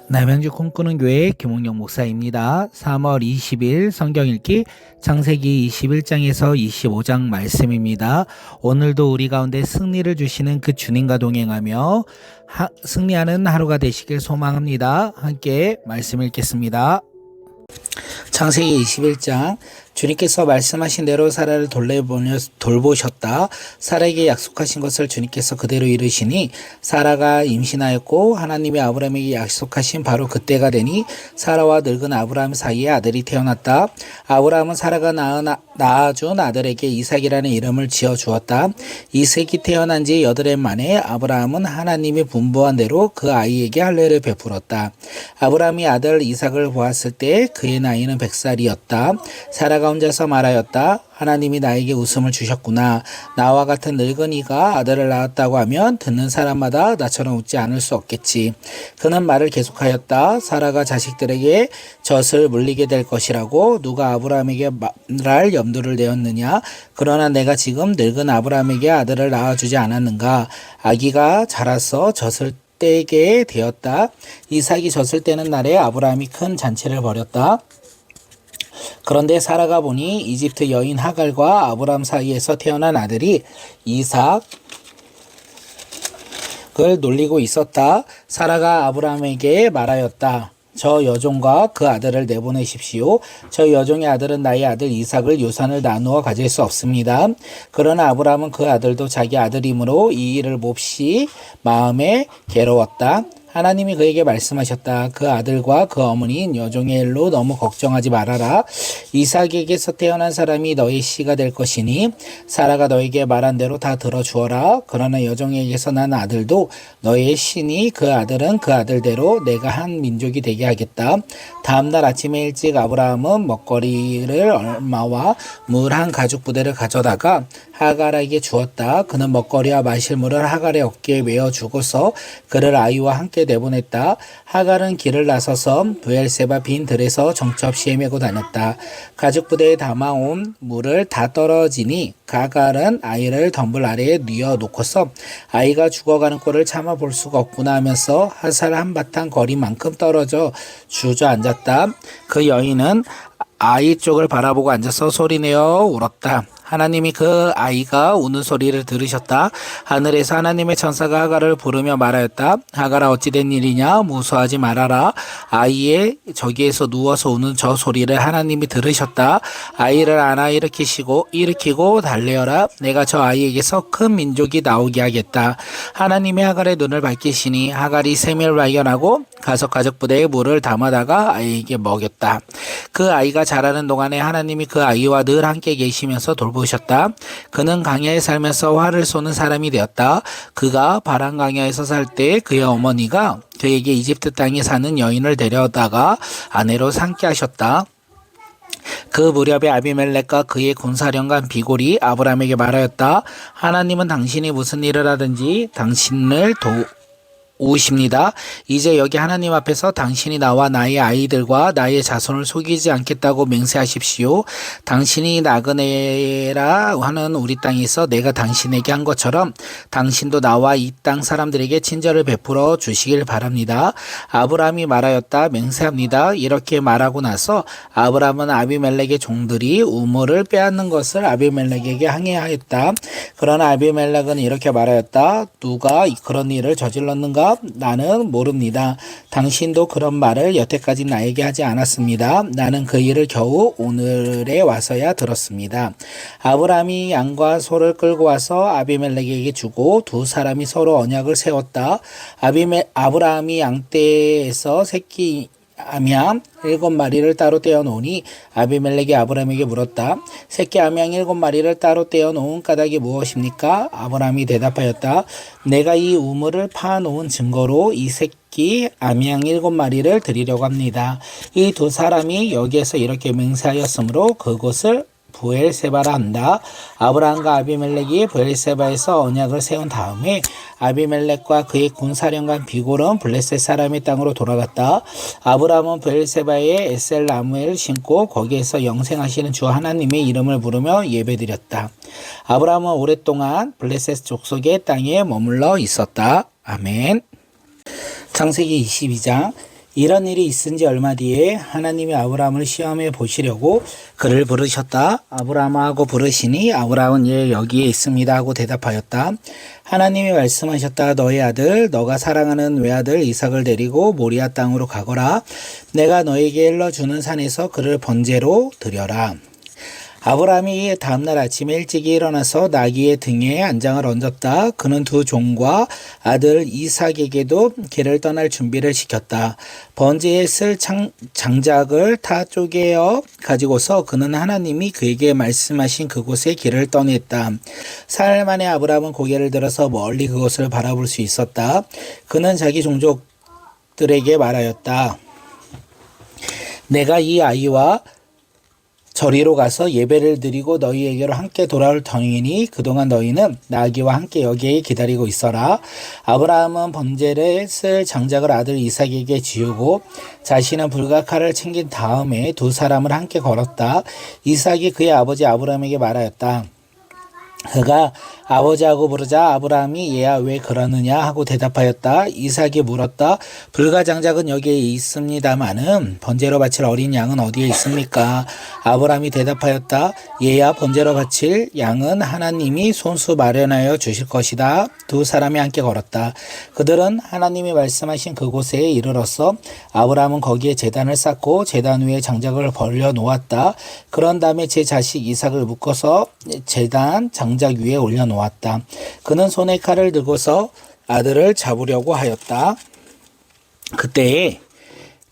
남양주 꿈꾸는 교회 김홍영 목사입니다. 3월 20일 성경 읽기 창세기 21장에서 25장 말씀입니다. 오늘도 우리 가운데 승리를 주시는 그 주님과 동행하며 승리하는 하루가 되시길 소망합니다. 함께 말씀 읽겠습니다. 창세기 21장 주님께서 말씀하신 대로 사라를 돌보셨다. 사라에게 약속하신 것을 주님께서 그대로 이루시니 사라가 임신하였고 하나님이 아브라함에게 약속하신 바로 그때가 되니 사라와 늙은 아브라함 사이에 아들이 태어났다. 아브라함은 사라가 낳아준 아들에게 이삭이라는 이름을 지어주었다. 이삭이 태어난 지 8해 만에 아브라함은 하나님이 분부한 대로 그 아이에게 할례를 베풀었다. 아브라함이 아들 이삭을 보았을 때 그의 나이는 100살이었다. 사라가 혼자서 말하였다. 하나님이 나에게 웃음을 주셨구나. 나와 같은 늙은이가 아들을 낳았다고 하면 듣는 사람마다 나처럼 웃지 않을 수 없겠지. 그는 말을 계속하였다. 사라가 자식들에게 젖을 물리게 될 것이라고 누가 아브라함에게 말할 염두를 내었느냐. 그러나 내가 지금 늙은 아브라함에게 아들을 낳아주지 않았는가. 아기가 자라서 젖을 떼게 되었다. 이삭이 젖을 떼는 날에 아브라함이 큰 잔치를 벌였다. 그런데 사라가 보니 이집트 여인 하갈과 아브람 사이에서 태어난 아들이 이삭을 놀리고 있었다. 사라가 아브람에게 말하였다. 저 여종과 그 아들을 내보내십시오. 저 여종의 아들은 나의 아들 이삭을 유산을 나누어 가질 수 없습니다. 그러나 아브람은 그 아들도 자기 아들이므로 이 일을 몹시 마음에 괴로웠다. 하나님이 그에게 말씀하셨다. 그 아들과 그 어머니인 여종의 일로 너무 걱정하지 말아라. 이삭에게서 태어난 사람이 너의 씨가 될 것이니 사라가 너에게 말한 대로 다 들어주어라. 그러나 여종에게서 난 아들도 너의 씨니 그 아들은 그 아들대로 내가 한 민족이 되게 하겠다. 다음날 아침에 일찍 아브라함은 먹거리를 얼마와 물 한 가죽 부대를 가져다가 하갈에게 주었다. 그는 먹거리와 마실 물을 하갈의 어깨에 메어 주고서 그를 아이와 함께 내보냈다. 하갈은 길을 나서서 브엘세바 빈 들에서 정처없이 헤매고 다녔다. 가죽 부대에 담아온 물을 다 떨어지니 하갈은 아이를 덤불 아래에 뉘어 놓고서 아이가 죽어가는 꼴을 참아 볼 수가 없구나 하면서 화살 한바탕 거리만큼 떨어져 주저앉았다. 그 여인은 아이 쪽을 바라보고 앉아서 소리내어 울었다. 하나님이 그 아이가 우는 소리를 들으셨다. 하늘에서 하나님의 천사가 하갈을 부르며 말하였다. 하갈아 어찌된 일이냐? 무서워하지 말아라. 아이의 저기에서 누워서 우는 저 소리를 하나님이 들으셨다. 아이를 안아 일으키고 달래어라. 내가 저 아이에게서 큰 민족이 나오게 하겠다. 하나님이 하갈의 눈을 밝히시니 하갈이 샘을 발견하고 가서 가죽 부대에 물을 담아다가 아이에게 먹였다. 그 아이가 자라는 동안에 하나님이 그 아이와 늘 함께 계시면서 돌보셨다. 그는 강야에 살면서 활을 쏘는 사람이 되었다. 그가 바란 강야에서 살 때 그의 어머니가 그에게 이집트 땅에 사는 여인을 데려다가 아내로 삼게 하셨다. 그 무렵에 아비멜렉과 그의 군사령관 비골이 아브라함에게 말하였다. 하나님은 당신이 무슨 일을 하든지 당신을 오십니다. 이제 여기 하나님 앞에서 당신이 나와 나의 아이들과 나의 자손을 속이지 않겠다고 맹세하십시오. 당신이 나그네라 하는 우리 땅에서 내가 당신에게 한 것처럼 당신도 나와 이 땅 사람들에게 친절을 베풀어 주시길 바랍니다. 아브라함이 말하였다. 맹세합니다. 이렇게 말하고 나서 아브라함은 아비멜렉의 종들이 우물을 빼앗는 것을 아비멜렉에게 항해하였다. 그러나 아비멜렉은 이렇게 말하였다. 누가 그런 일을 저질렀는가? 나는 모릅니다. 당신도 그런 말을 여태까지 나에게 하지 않았습니다. 나는 그 일을 겨우 오늘에 와서야 들었습니다. 아브라함이 양과 소를 끌고 와서 아비멜렉에게 주고 두 사람이 서로 언약을 세웠다. 아브라함이 양떼에서 새끼 암양 7마리를 따로 떼어 놓으니 아비멜렉이 아브라함에게 물었다. 새끼 암양 7마리를 따로 떼어 놓은 까닭이 무엇입니까? 아브라함이 대답하였다. 내가 이 우물을 파 놓은 증거로 이 새끼 암양 7마리를 드리려고 합니다. 이 두 사람이 여기에서 이렇게 맹세하였으므로 그곳을 브엘세바라 한다. 아브라함과 아비멜렉이 브엘세바에서 언약을 세운 다음에 아비멜렉과 그의 군사령관 비골은 블레셋 사람의 땅으로 돌아갔다. 아브라함은 브엘세바에 에셀 나무를 심고 거기에서 영생하시는 주 하나님의 이름을 부르며 예배드렸다. 아브라함은 오랫동안 블레셋 족속의 땅에 머물러 있었다. 아멘. 창세기 22장 이런 일이 있은 지 얼마 뒤에 하나님이 아브라함을 시험해 보시려고 그를 부르셨다. 아브라함아 하고 부르시니 아브라함은 예 여기에 있습니다 하고 대답하였다. 하나님이 말씀하셨다. 너의 아들 너가 사랑하는 외아들 이삭을 데리고 모리아 땅으로 가거라. 내가 너에게 일러주는 산에서 그를 번제로 드려라. 아브라함이 다음날 아침에 일찍 일어나서 나귀의 등에 안장을 얹었다. 그는 두 종과 아들 이삭에게도 길을 떠날 준비를 시켰다. 번제에 쓸 장작을 다 쪼개어 가지고서 그는 하나님이 그에게 말씀하신 그곳에 길을 떠냈다. 사흘 만에 아브라함은 고개를 들어서 멀리 그곳을 바라볼 수 있었다. 그는 자기 종족들에게 말하였다. 내가 이 아이와 저리로 가서 예배를 드리고 너희에게로 함께 돌아올 터이니 그동안 너희는 나귀와 함께 여기에 기다리고 있어라. 아브라함은 번제를 쓸 장작을 아들 이삭에게 지우고 자신은 불과 칼을 챙긴 다음에 두 사람을 함께 걸었다. 이삭이 그의 아버지 아브라함에게 말하였다. 그가 아버지하고 부르자 아브라함이 얘야 왜 그러느냐 하고 대답하였다. 이삭이 물었다. 불과 장작은 여기에 있습니다마는 번제로 바칠 어린 양은 어디에 있습니까? 아브라함이 대답하였다. 얘야 번제로 바칠 양은 하나님이 손수 마련하여 주실 것이다. 두 사람이 함께 걸었다. 그들은 하나님이 말씀하신 그곳에 이르렀어. 아브라함은 거기에 제단을 쌓고 제단 위에 장작을 벌려 놓았다. 그런 다음에 제 자식 이삭을 묶어서 제단 장작 위에 올려놓았다. 그는 손에 칼을 들고서 아들을 잡으려고 하였다. 그때에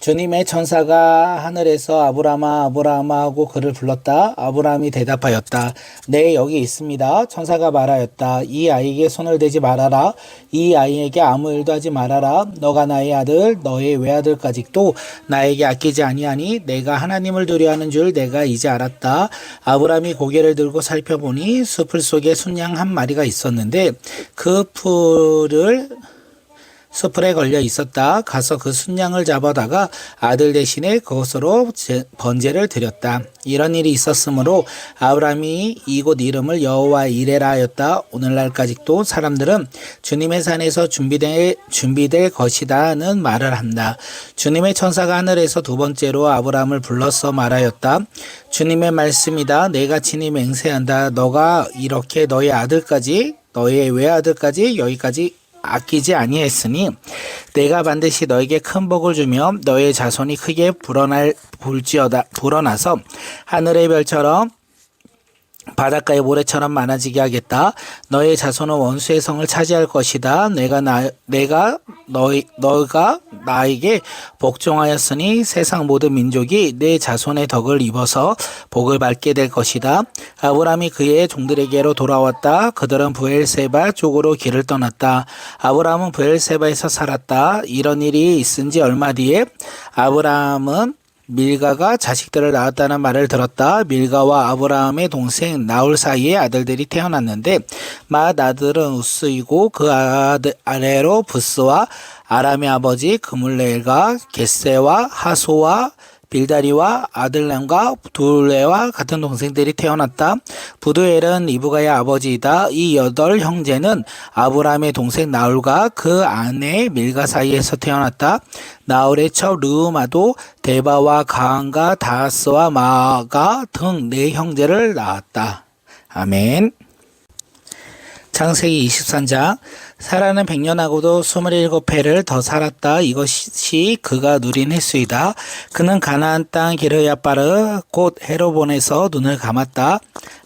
주님의 천사가 하늘에서 아브라함아 아브라함아 하고 그를 불렀다. 아브라함이 대답하였다. 네 여기 있습니다. 천사가 말하였다. 이 아이에게 손을 대지 말아라. 이 아이에게 아무 일도 하지 말아라. 너가 나의 아들 너의 외아들까지도 나에게 아끼지 아니하니 내가 하나님을 두려워하는 줄 내가 이제 알았다. 아브라함이 고개를 들고 살펴보니 숲을 속에 순양 한 마리가 있었는데 그 숯불에 걸려 있었다. 가서 그 순양을 잡아다가 아들 대신에 그것으로 번제를 드렸다. 이런 일이 있었으므로 아브라함이 이곳 이름을 여호와 이레라 하였다. 오늘날까지도 사람들은 주님의 산에서 준비될 것이다는 말을 한다. 주님의 천사가 하늘에서 두 번째로 아브라함을 불러서 말하였다. 주님의 말씀이다. 내가 친히 맹세한다. 너가 이렇게 너의 아들까지 너의 외아들까지 여기까지 아끼지 아니했으니 내가 반드시 너에게 큰 복을 주며 너의 자손이 크게 불어나서 하늘의 별처럼 바닷가의 모래처럼 많아지게 하겠다. 너의 자손은 원수의 성을 차지할 것이다. 너가 나에게 복종하였으니 세상 모든 민족이 내 자손의 덕을 입어서 복을 받게 될 것이다. 아브라함이 그의 종들에게로 돌아왔다. 그들은 브엘세바 쪽으로 길을 떠났다. 아브라함은 브엘세바에서 살았다. 이런 일이 있은 지 얼마 뒤에 아브라함은 밀가가 자식들을 낳았다는 말을 들었다. 밀가와 아브라함의 동생 나홀 사이에 아들들이 태어났는데 맏 아들은 우스이고 그 아래로 부스와 아람의 아버지 그물레엘과 겟세와 하소와 빌다리와 아들람과 둘레와 같은 동생들이 태어났다. 부두엘은 리브가의 아버지이다. 이 8 형제는 아브라함의 동생 나홀과 그 아내 밀가 사이에서 태어났다. 나홀의 첩 르우마도 데바와 가한과 다하스와 마가 등 4형제를 낳았다. 아멘. 창세기 23장 사라는 100년하고도 27해를 더 살았다. 이것이 그가 누린 횟수이다. 그는 가나안 땅 기르야바르 곧 헤로본에서 눈을 감았다.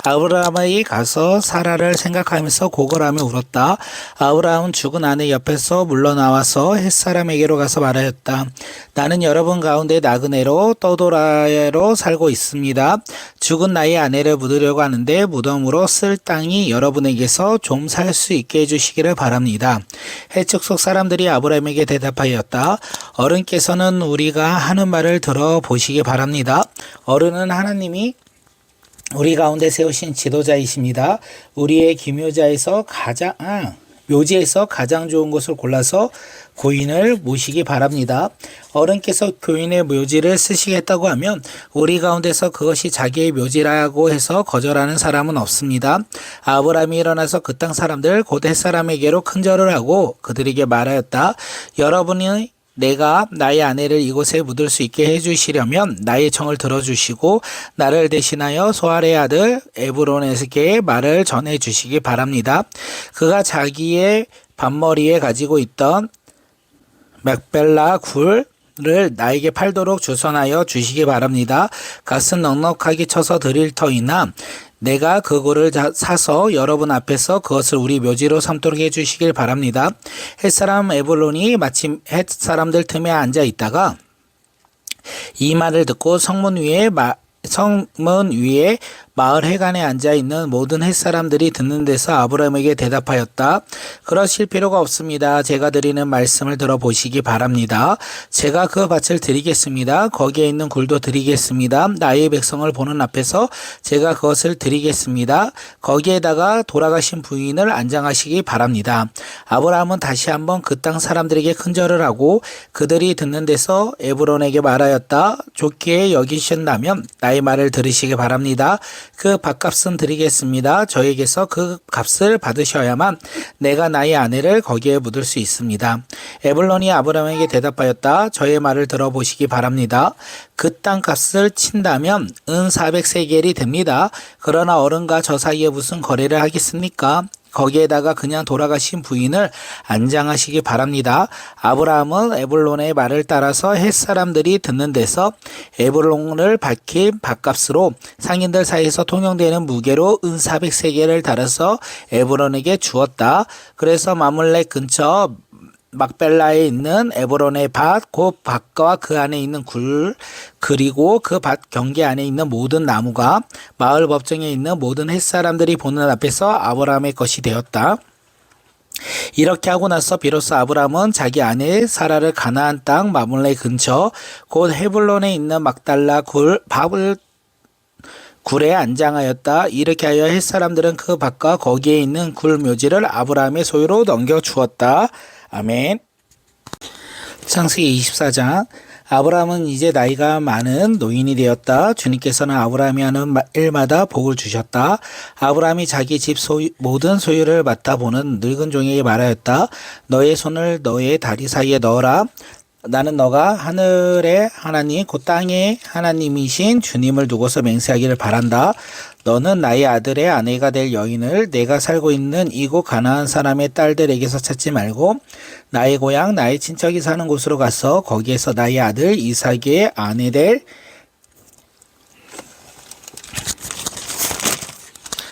아브라함이 가서 사라를 생각하면서 고걸하며 울었다. 아브라함은 죽은 아내 옆에서 물러나와서 햇사람에게로 가서 말하였다. 나는 여러분 가운데 나그네로 떠돌아로 살고 있습니다. 죽은 나의 아내를 묻으려고 하는데 무덤으로 쓸 땅이 여러분에게서 좀 살 수 있게 해주시기를 바랍니다. 해축속 사람들이 아브라함에게 대답하였다. 어른께서는 우리가 하는 말을 들어보시기 바랍니다. 어른은 하나님이 우리 가운데 세우신 지도자이십니다. 우리의 묘지에서 가장 좋은 곳을 골라서 고인을 모시기 바랍니다. 어른께서 교인의 묘지를 쓰시겠다고 하면 우리 가운데서 그것이 자기의 묘지라고 해서 거절하는 사람은 없습니다. 아브라함이 일어나서 그 땅 사람들 곧 햇사람에게로 큰절을 하고 그들에게 말하였다. 여러분이 내가 나의 아내를 이곳에 묻을 수 있게 해주시려면 나의 청을 들어주시고 나를 대신하여 소알의 아들 에브론에게 말을 전해주시기 바랍니다. 그가 자기의 반머리에 가지고 있던 막벨라 굴을 나에게 팔도록 주선하여 주시기 바랍니다. 갓은 넉넉하게 쳐서 드릴 터이나 내가 그 굴을 사서 여러분 앞에서 그것을 우리 묘지로 삼도록 해주시길 바랍니다. 햇사람 에블론이 마침 햇사람들 틈에 앉아 있다가 이 말을 듣고 성문 위에 마을 해관에 앉아 있는 모든 햇사람들이 듣는 데서 아브라함에게 대답하였다. 그러실 필요가 없습니다. 제가 드리는 말씀을 들어보시기 바랍니다. 제가 그 밭을 드리겠습니다. 거기에 있는 굴도 드리겠습니다. 나의 백성을 보는 앞에서 제가 그것을 드리겠습니다. 거기에다가 돌아가신 부인을 안장하시기 바랍니다. 아브라함은 다시 한번 그 땅 사람들에게 큰절을 하고 그들이 듣는 데서 에브론에게 말하였다. 좋게 여기신다면 나의 말을 들으시기 바랍니다. 그 밭값은 드리겠습니다. 저에게서 그 값을 받으셔야만 내가 나의 아내를 거기에 묻을 수 있습니다. 에블론이 아브라함에게 대답하였다. 저의 말을 들어보시기 바랍니다. 그 땅값을 친다면 은 400세겔이 됩니다. 그러나 어른과 저 사이에 무슨 거래를 하겠습니까? 거기에다가 그냥 돌아가신 부인을 안장하시기 바랍니다. 아브라함은 에블론의 말을 따라서 햇사람들이 듣는 데서 에블론을 밝힌 밭값으로 상인들 사이에서 통용되는 무게로 은 400세겔을 달아서 에브론에게 주었다. 그래서 마물레 근처 막벨라에 있는 에브론의 밭, 그 밭과 그 안에 있는 굴, 그리고 그 밭 경계 안에 있는 모든 나무가 마을 법정에 있는 모든 햇사람들이 보는 앞에서 아브라함의 것이 되었다. 이렇게 하고 나서 비로소 아브라함은 자기 아내 사라를 가나안 땅 마물레 근처 곧 헤블론에 있는 막달라 굴에 안장하였다. 이렇게 하여 햇사람들은 그 밭과 거기에 있는 굴 묘지를 아브라함의 소유로 넘겨주었다. 아멘. 창세기 24장. 아브라함은 이제 나이가 많은 노인이 되었다. 주님께서는 아브라함이 하는 일마다 복을 주셨다. 아브라함이 자기 집 모든 소유를 맡아보는 늙은 종에게 말하였다. 너의 손을 너의 다리 사이에 넣어라. 나는 너가 하늘의 하나님 곧 땅의 하나님이신 주님을 두고서 맹세하기를 바란다. 너는 나의 아들의 아내가 될 여인을 내가 살고 있는 이곳 가나안 사람의 딸들에게서 찾지 말고 나의 고향 나의 친척이 사는 곳으로 가서 거기에서 나의 아들 이삭의 아내 될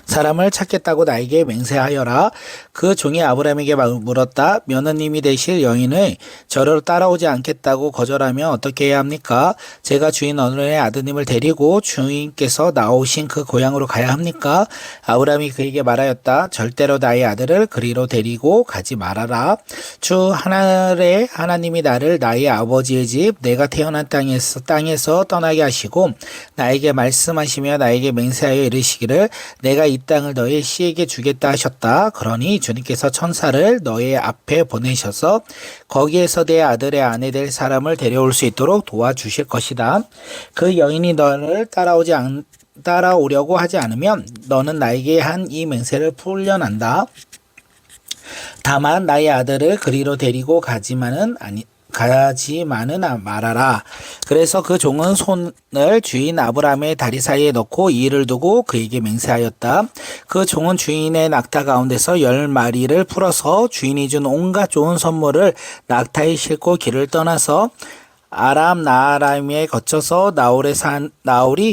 사람을 찾겠다고 나에게 맹세하여라. 그 종이 아브라함에게 물었다. 며느님이 되실 여인의 저를 따라오지 않겠다고 거절하면 어떻게 해야 합니까? 제가 주인 어른의 아드님을 데리고 주인께서 나오신 그 고향으로 가야 합니까? 아브라함이 그에게 말하였다. 절대로 나의 아들을 그리로 데리고 가지 말아라. 주 하늘의 하나님이 나를 나의 아버지의 집 내가 태어난 땅에서 떠나게 하시고 나에게 말씀하시며 나에게 맹세하여 이르시기를 내가 이 땅을 너의 씨에게 주겠다 하셨다. 그러니 주님께서 천사를 너의 앞에 보내셔서 거기에서 내 아들의 아내 될 사람을 데려올 수 있도록 도와주실 것이다. 그 여인이 너를 따라오려고 하지 않으면 너는 나에게 한 이 맹세를 풀려난다. 다만 나의 아들을 그리로 데리고 가지만은 말아라. 그래서 그 종은 손을 주인 아브라함의 다리 사이에 넣고 이를 두고 그에게 맹세하였다. 그 종은 주인의 낙타 가운데서 10마리를 풀어서 주인이 준 온갖 좋은 선물을 낙타에 싣고 길을 떠나서 아람 나아람에 거쳐서 나홀이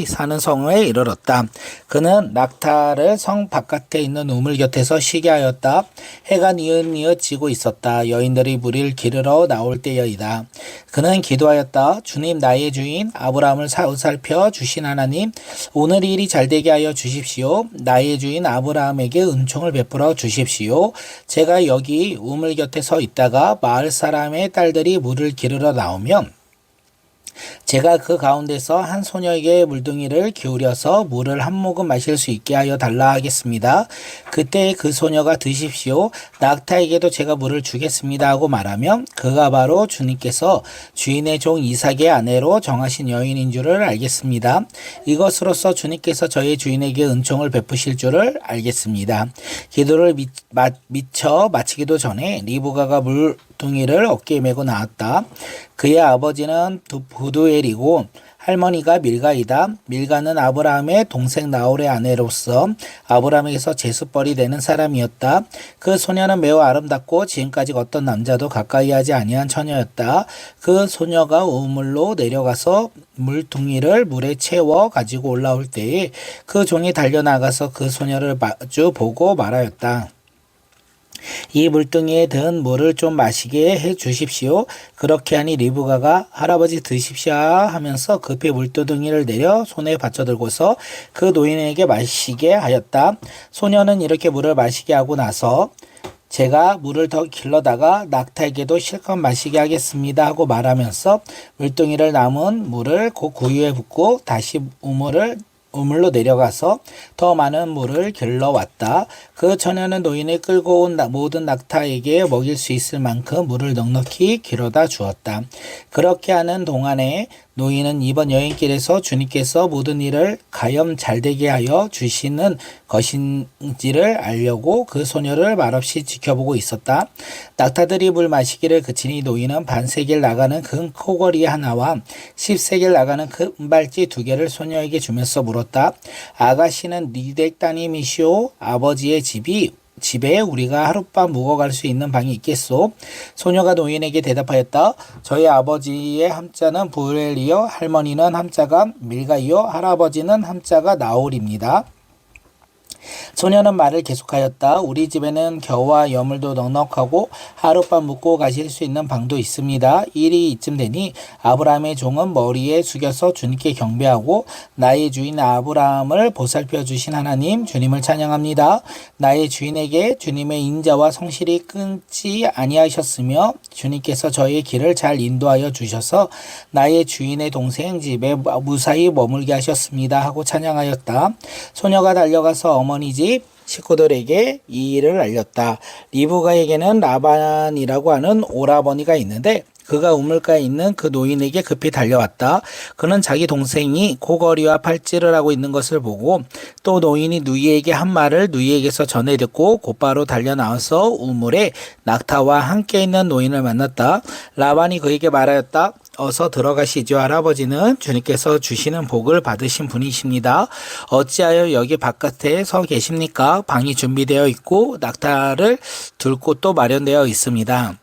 사는 성에 이르렀다. 그는 낙타를 성 바깥에 있는 우물 곁에서 쉬게 하였다. 해가 뉘엿뉘엿 지고 있었다. 여인들이 물을 기르러 나올 때여이다. 그는 기도하였다. 주님 나의 주인 아브라함을 사로살펴 주신 하나님 오늘 일이 잘되게 하여 주십시오. 나의 주인 아브라함에게 은총을 베풀어 주십시오. 제가 여기 우물 곁에 서 있다가 마을 사람의 딸들이 물을 기르러 나오면 제가 그 가운데서 한 소녀에게 물둥이를 기울여서 물을 한 모금 마실 수 있게 하여 달라 하겠습니다. 그때 그 소녀가 드십시오. 낙타에게도 제가 물을 주겠습니다 하고 말하면 그가 바로 주님께서 주인의 종 이삭의 아내로 정하신 여인인 줄을 알겠습니다. 이것으로써 주님께서 저의 주인에게 은총을 베푸실 줄을 알겠습니다. 기도를 미처 마치기도 전에 리브가가 물동이를 어깨에 메고 나왔다. 그의 아버지는 부두엘이고 할머니가 밀가이다. 밀가는 아브라함의 동생 나홀의 아내로서 아브라함에게서 제수벌이 되는 사람이었다. 그 소녀는 매우 아름답고 지금까지 어떤 남자도 가까이 하지 아니한 처녀였다. 그 소녀가 우물로 내려가서 물동이를 물에 채워 가지고 올라올 때에 그 종이 달려나가서 그 소녀를 마주 보고 말하였다. 이 물동이에 든 물을 좀 마시게 해 주십시오. 그렇게 하니 리브가가 할아버지 드십시오 하면서 급히 물두덩이를 내려 손에 받쳐들고서 그 노인에게 마시게 하였다. 소녀는 이렇게 물을 마시게 하고 나서 제가 물을 더 길러다가 낙타에게도 실컷 마시게 하겠습니다 하고 말하면서 물동이를 남은 물을 그 구유에 붓고 다시 우물로 내려가서 더 많은 물을 길러왔다. 그 처녀는 노인이 끌고 온 모든 낙타에게 먹일 수 있을 만큼 물을 넉넉히 길어다 주었다. 그렇게 하는 동안에 노인은 이번 여행길에서 주님께서 모든 일을 가염 잘되게 하여 주시는 것인지를 알려고 그 소녀를 말없이 지켜보고 있었다. 낙타들이 물 마시기를 그치니 노인은 반세겔 나가는 금 코걸이 하나와 10세겔 나가는 금발찌 2개를 소녀에게 주면서 물었다. 아가씨는 니댁 따님이시오? 아버지의 집에 우리가 하룻밤 묵어갈 수 있는 방이 있겠소? 소녀가 노인에게 대답하였다. 저희 아버지의 함자는 부엘이요 할머니는 함자가 밀가이요 할아버지는 함자가 나홀입니다. 소녀는 말을 계속하였다. 우리 집에는 겨와 여물도 넉넉하고 하룻밤 묵고 가실 수 있는 방도 있습니다. 일이 이쯤 되니 아브라함의 종은 머리에 숙여서 주님께 경배하고 나의 주인 아브라함을 보살펴 주신 하나님 주님을 찬양합니다. 나의 주인에게 주님의 인자와 성실이 끊지 아니하셨으며 주님께서 저의 길을 잘 인도하여 주셔서 나의 주인의 동생 집에 무사히 머물게 하셨습니다 하고 찬양하였다. 소녀가 달려가서 어머니 집 식구들에게 이 일을 알렸다. 리브가에게는 라반이라고 하는 오라버니가 있는데 그가 우물가에 있는 그 노인에게 급히 달려왔다. 그는 자기 동생이 코걸이와 팔찌를 하고 있는 것을 보고 또 노인이 누이에게 한 말을 누이에게서 전해 듣고 곧바로 달려나와서 우물에 낙타와 함께 있는 노인을 만났다. 라반이 그에게 말하였다. 어서 들어가시죠. 할아버지는 주님께서 주시는 복을 받으신 분이십니다. 어찌하여 여기 바깥에 서 계십니까? 방이 준비되어 있고 낙타를 둘 곳도 마련되어 있습니다.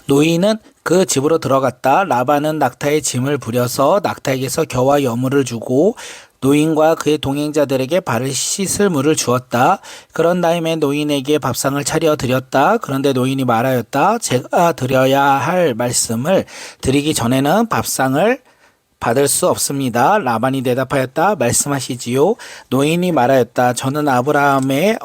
노인은 그 집으로 들어갔다. 라반은 낙타의 짐을 부려서 낙타에게서 겨와 여물을 주고 노인과 그의 동행자들에게 발을 씻을 물을 주었다. 그런 다음에 노인에게 밥상을 차려 드렸다. 그런데 노인이 말하였다. 제가 드려야 할 말씀을 드리기 전에는 밥상을 받을 수 없습니다. 라반이 대답하였다. 말씀하시지요. 노인이 말하였다. 저는 아브라함의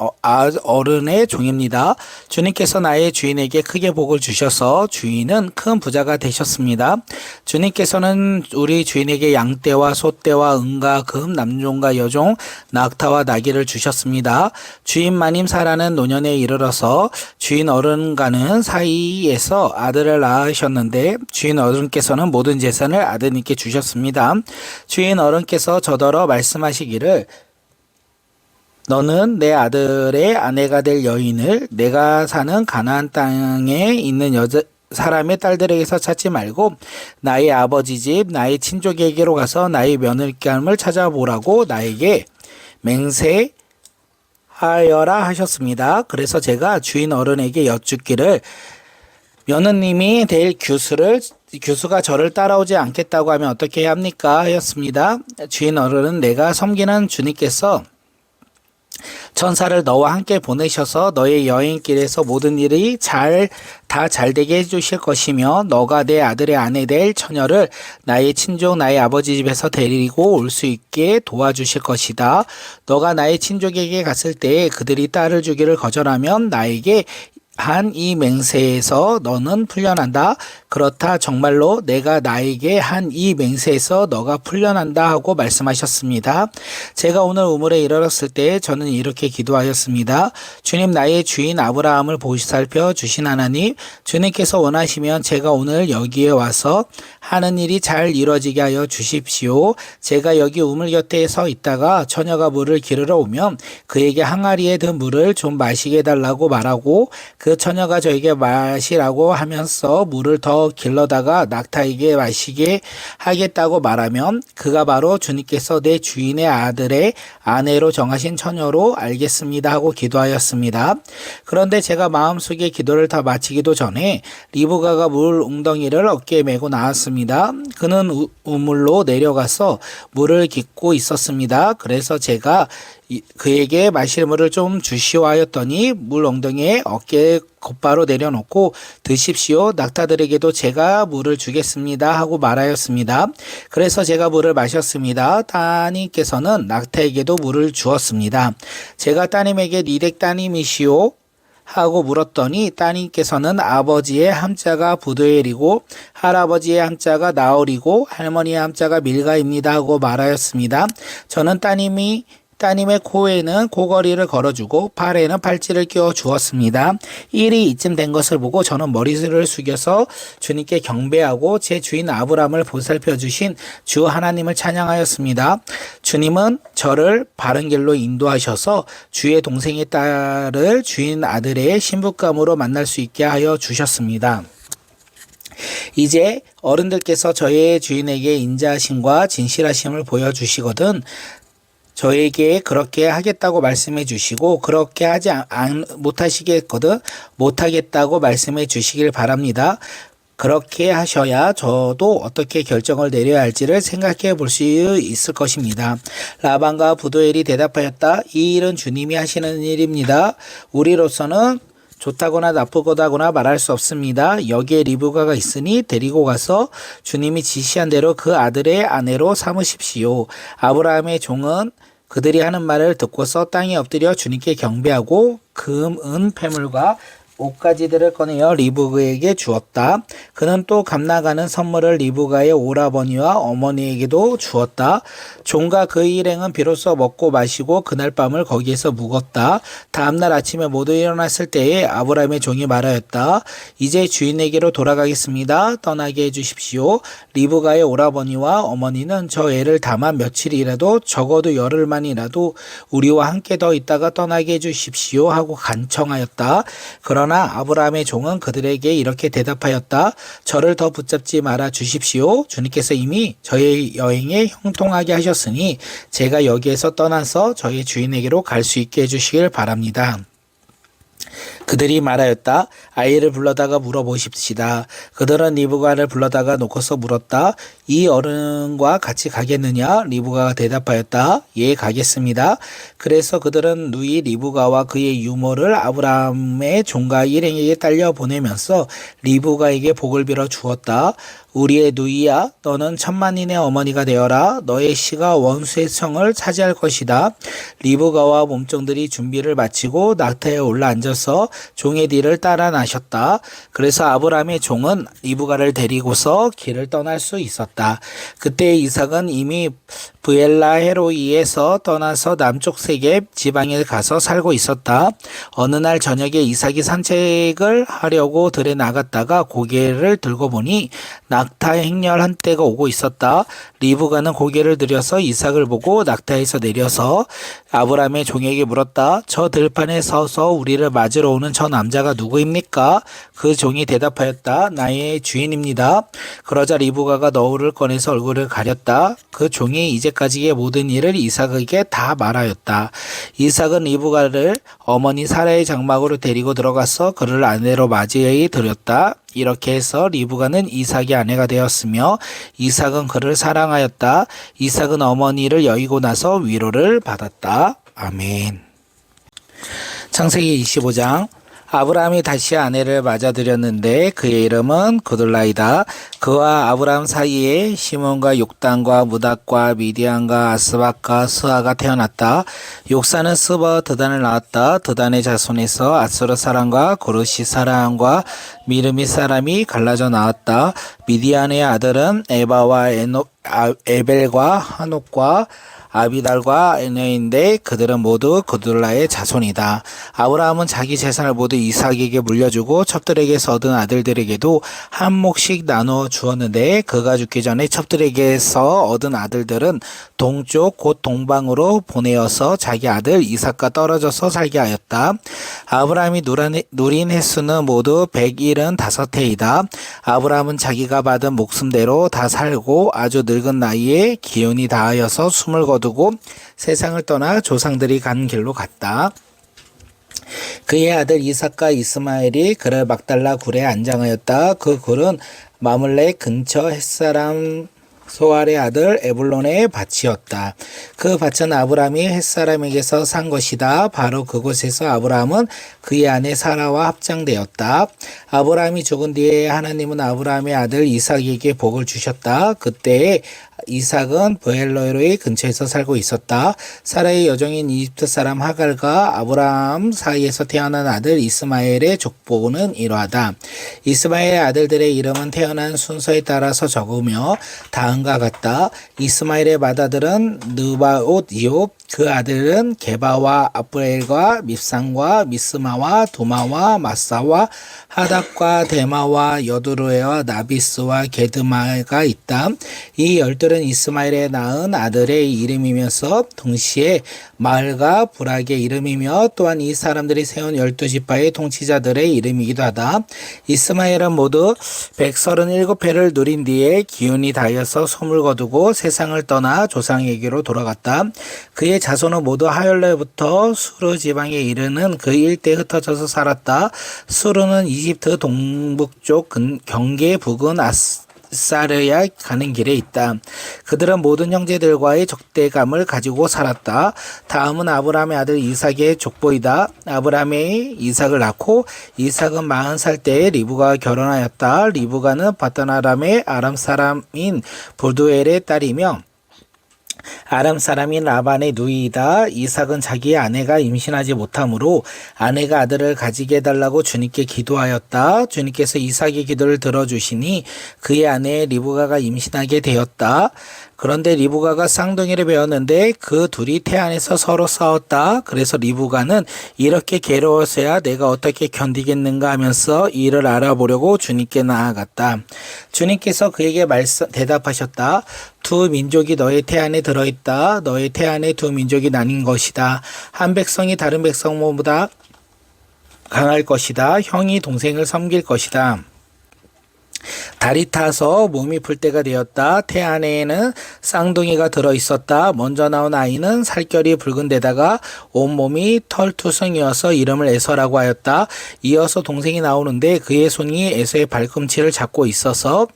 어른의 종입니다. 주님께서 나의 주인에게 크게 복을 주셔서 주인은 큰 부자가 되셨습니다. 주님께서는 우리 주인에게 양떼와 소떼와 은과 금, 남종과 여종, 낙타와 나귀를 주셨습니다. 주인 마님 사라는 노년에 이르러서 주인 어른과는 사이에서 아들을 낳으셨는데 주인 어른께서는 모든 재산을 아드님께 주셨습니다. 주인 어른께서 저더러 말씀하시기를 너는 내 아들의 아내가 될 여인을 내가 사는 가나안 땅에 있는 사람의 딸들에게서 찾지 말고 나의 아버지 집 나의 친족에게로 가서 나의 며느리감을 찾아보라고 나에게 맹세하여라 하셨습니다. 그래서 제가 주인 어른에게 여쭙기를 며느님이 될 규수가 저를 따라오지 않겠다고 하면 어떻게 해야 합니까? 하였습니다. 주인 어른은 내가 섬기는 주님께서 천사를 너와 함께 보내셔서 너의 여행길에서 모든 일이 다 잘되게 해주실 것이며 너가 내 아들의 아내 될 처녀를 나의 친족 나의 아버지 집에서 데리고 올 수 있게 도와주실 것이다. 너가 나의 친족에게 갔을 때 그들이 딸을 주기를 거절하면 나에게 한 이 맹세에서 너는 풀려난다. 그렇다 정말로 내가 나에게 한 이 맹세에서 너가 풀려난다 하고 말씀하셨습니다. 제가 오늘 우물에 이르렀을 때 저는 이렇게 기도하였습니다. 주님 나의 주인 아브라함을 보살펴 주신 하나님 주님께서 원하시면 제가 오늘 여기에 와서 하는 일이 잘 이루어지게 하여 주십시오. 제가 여기 우물 곁에 서 있다가 처녀가 물을 기르러 오면 그에게 항아리에 든 물을 좀 마시게 해달라고 말하고 그 처녀가 저에게 마시라고 하면서 물을 더 길러다가 낙타에게 마시게 하겠다고 말하면 그가 바로 주님께서 내 주인의 아들의 아내로 정하신 처녀로 알겠습니다 하고 기도하였습니다. 그런데 제가 마음속에 기도를 다 마치기도 전에 리브가가 물 웅덩이를 어깨에 메고 나왔습니다. 그는 우물로 내려가서 물을 깃고 있었습니다. 그래서 제가 그에게 마실 물을 좀 주시오 하였더니 물 엉덩이에 어깨에 곧바로 내려놓고 드십시오. 낙타들에게도 제가 물을 주겠습니다 하고 말하였습니다. 그래서 제가 물을 마셨습니다. 따님께서는 낙타에게도 물을 주었습니다. 제가 따님에게 니댁 따님이시오 하고 물었더니 따님께서는 아버지의 함자가 부두엘이고 할아버지의 함자가 나홀이고 할머니의 함자가 밀가입니다 하고 말하였습니다. 저는 따님의 코에는 코걸이를 걸어주고 팔에는 팔찌를 끼워 주었습니다. 일이 이쯤 된 것을 보고 저는 머리를 숙여서 주님께 경배하고 제 주인 아브람을 보살펴 주신 주 하나님을 찬양하였습니다. 주님은 저를 바른 길로 인도하셔서 주의 동생의 딸을 주인 아들의 신부감으로 만날 수 있게 하여 주셨습니다. 이제 어른들께서 저의 주인에게 인자하심과 진실하심을 보여주시거든 저에게 그렇게 하겠다고 말씀해 주시고 그렇게 하지 못하시겠거든 못하겠다고 말씀해 주시길 바랍니다. 그렇게 하셔야 저도 어떻게 결정을 내려야 할지를 생각해 볼 수 있을 것입니다. 라반과 부두엘이 대답하였다. 이 일은 주님이 하시는 일입니다. 우리로서는 좋다거나 나쁘다거나 말할 수 없습니다. 여기에 리브가가 있으니 데리고 가서 주님이 지시한 대로 그 아들의 아내로 삼으십시오. 아브라함의 종은 그들이 하는 말을 듣고서 땅에 엎드려 주님께 경배하고 금, 은, 패물과 옷가지들을 꺼내어 리브가에게 주었다. 그는 또 값나가는 선물을 리브가의 오라버니와 어머니에게도 주었다. 종과 그 일행은 비로소 먹고 마시고 그날 밤을 거기에서 묵었다. 다음날 아침에 모두 일어났을 때에 아브라함의 종이 말하였다. 이제 주인에게로 돌아가겠습니다. 떠나게 해주십시오. 리브가의 오라버니와 어머니는 저 애를 다만 며칠이라도 적어도 열흘만이라도 우리와 함께 더 있다가 떠나게 해주십시오 하고 간청하였다. 그러나 아브라함의 종은 그들에게 이렇게 대답하였다. 저를 더 붙잡지 말아 주십시오. 주님께서 이미 저의 여행에 형통하게 하셨으니 제가 여기에서 떠나서 저의 주인에게로 갈 수 있게 해주시길 바랍니다. 그들이 말하였다. 아이를 불러다가 물어보십시다. 그들은 리브가를 불러다가 놓고서 물었다. 이 어른과 같이 가겠느냐? 리브가가 대답하였다. 예, 가겠습니다. 그래서 그들은 누이 리브가와 그의 유모를 아브라함의 종과 일행에게 딸려 보내면서 리브가에게 복을 빌어 주었다. 우리의 누이야, 너는 천만인의 어머니가 되어라. 너의 씨가 원수의 성을 차지할 것이다. 리브가와 몸종들이 준비를 마치고 낙타에 올라앉아서 종의 뒤를 따라 나셨다. 그래서 아브라함의 종은 리브가를 데리고서 길을 떠날 수 있었다. 그때 이삭은 이미 브엘라 헤로이에서 떠나서 남쪽 세계 지방에 가서 살고 있었다. 어느 날 저녁에 이삭이 산책을 하려고 들에 나갔다가 고개를 들고 보니 낙타의 행렬 한때가 오고 있었다. 리브가는 고개를 들여서 이삭을 보고 낙타에서 내려서 아브라함의 종에게 물었다. 저 들판에 서서 우리를 맞으러 오는 저 남자가 누구입니까? 그 종이 대답하였다. 나의 주인입니다. 그러자 리브가가 너울을 꺼내서 얼굴을 가렸다. 그 종이 이제까지의 모든 일을 이삭에게 다 말하였다. 이삭은 리브가를 어머니 사라의 장막으로 데리고 들어가서 그를 아내로 맞이해 드렸다. 이렇게 해서 리브가는 이삭의 아내가 되었으며 이삭은 그를 사랑하였다. 이삭은 어머니를 여의고 나서 위로를 받았다. 아멘. 창세기 25장. 아브라함이 다시 아내를 맞아들였는데 그의 이름은 구둘라이다. 그와 아브라함 사이에 시몬과 욕단과 무닥과 미디안과 아스박과 스아가 태어났다. 욕사는 스버 드단을 낳았다. 드단의 자손에서 아스르 사람과 고르시 사람과 미르미 사람이 갈라져 나왔다. 미디안의 아들은 에바와 에벨과 하녹과 아비달과 에너인데 그들은 모두 그둘라의 자손이다. 아브라함은 자기 재산을 모두 이삭에게 물려주고 첩들에게서 얻은 아들들에게도 한 몫씩 나누어 주었는데 그가 죽기 전에 첩들에게서 얻은 아들들은 동쪽 곧 동방으로 보내어서 자기 아들 이삭과 떨어져서 살게 하였다. 아브라함이 누린 횟수는 모두 175해이다. 아브라함은 자기가 받은 목숨대로 다 살고 아주 늙은 나이에 기운이 다하여서 숨을 거두고 세상을 떠나 조상들이 간 길로 갔다. 그의 아들 이삭과 이스마엘이 그를 막달라 굴에 안장하였다. 그 굴은 마물레 근처 햇사람 소알의 아들 에불론의 밭이었다. 그 밭은 아브라함이 햇사람에게서 산 것이다. 바로 그곳에서 아브라함은 그의 아내 사라와 합장되었다. 아브라함이 죽은 뒤에 하나님은 아브라함의 아들 이삭에게 복을 주셨다. 그때에 이삭은 브엘로의 근처에서 살고 있었다. 사라의 여종인 이집트 사람 하갈과 아브라함 사이에서 태어난 아들 이스마엘의 족보는 이러하다. 이스마엘의 아들들의 이름은 태어난 순서에 따라서 적으며 다음과 같다. 이스마엘의 맏아들은 느바옷 이옵, 그 아들은 게바와 아브엘과 밉상과 미스마와 두마와 마사와 하닥과 데마와 여두르에와 나비스와 게드마가 있다. 이 열둘은 이스마엘의 낳은 아들의 이름이면서 동시에 마을과 부락의 이름이며 또한 이 사람들이 세운 12지파의 통치자들의 이름이기도 하다. 이스마엘은 모두 137해를 누린 뒤에 기운이 다하여서 숨을 거두고 세상을 떠나 조상에게로 돌아갔다. 그의 자손은 모두 하열레부터 수르 지방에 이르는 그 일대에 흩어져서 살았다. 수르는 이집트 동북쪽 경계 부근 사르야 가는 길에 있다. 그들은 모든 형제들과의 적대감을 가지고 살았다. 다음은 아브라함의 아들 이삭의 족보이다. 아브라함이 이삭을 낳고 이삭은 40살 때에 리브가와 결혼하였다. 리브가는 바단-아람의 아람 사람인 부두엘의 딸이며 아람 사람인 라반의 누이이다. 이삭은 자기의 아내가 임신하지 못하므로 아내가 아들을 가지게 해달라고 주님께 기도하였다. 주님께서 이삭의 기도를 들어주시니 그의 아내 리브가가 임신하게 되었다. 그런데 리브가가 쌍둥이를 배웠는데 그 둘이 태안에서 서로 싸웠다. 그래서 리브가는 이렇게 괴로워서야 내가 어떻게 견디겠는가 하면서 이를 알아보려고 주님께 나아갔다. 주님께서 그에게 대답하셨다. 두 민족이 너의 태안에 들어있다. 너의 태안에 두 민족이 나뉜 것이다. 한 백성이 다른 백성보다 강할 것이다. 형이 동생을 섬길 것이다. 달이 타서 몸이 불 때가 되었다. 태 안에는 쌍둥이가 들어있었다. 먼저 나온 아이는 살결이 붉은 데다가 온몸이 털투성이어서 이름을 에서라고 하였다. 이어서 동생이 나오는데 그의 손이 에서의 발꿈치를 잡고 있어서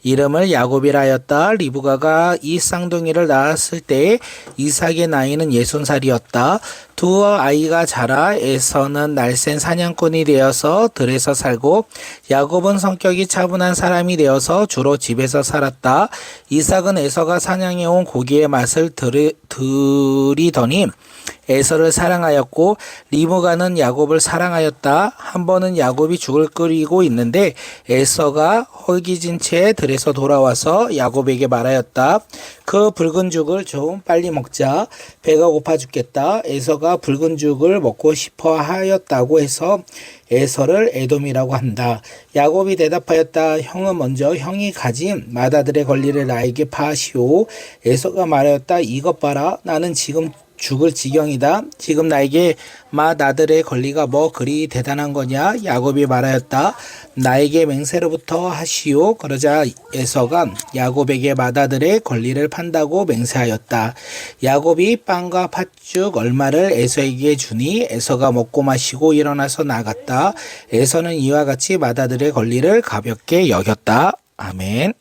이름을 야곱이라 하였다. 리브가가 이 쌍둥이를 낳았을 때 이삭의 나이는 60살이었다. 두 아이가 자라 에서는 날쌘 사냥꾼이 되어서 들에서 살고 야곱은 성격이 차분한 사람이 되어서 주로 집에서 살았다. 이삭은 에서가 사냥해온 고기의 맛을 들이더니 에서를 사랑하였고 리브가는 야곱을 사랑하였다. 한 번은 야곱이 죽을 끓이고 있는데 에서가 헐기진 채 들에서 돌아와서 야곱에게 말하였다. 그 붉은 죽을 좀 빨리 먹자. 배가 고파 죽겠다. 에서가 붉은 죽을 먹고 싶어 하였다고 해서 에서를 에돔이라고 한다. 야곱이 대답하였다. 형은 먼저 형이 가진 맏아들의 권리를 나에게 파하시오. 에서가 말하였다. 이것 봐라. 나는 지금 죽을 지경이다. 지금 나에게 맏아들의 권리가 뭐 그리 대단한 거냐? 야곱이 말하였다. 나에게 맹세로부터 하시오. 그러자 에서가 야곱에게 맏아들의 권리를 판다고 맹세하였다. 야곱이 빵과 팥죽 얼마를 에서에게 주니 에서가 먹고 마시고 일어나서 나갔다. 에서는 이와 같이 맏아들의 권리를 가볍게 여겼다. 아멘.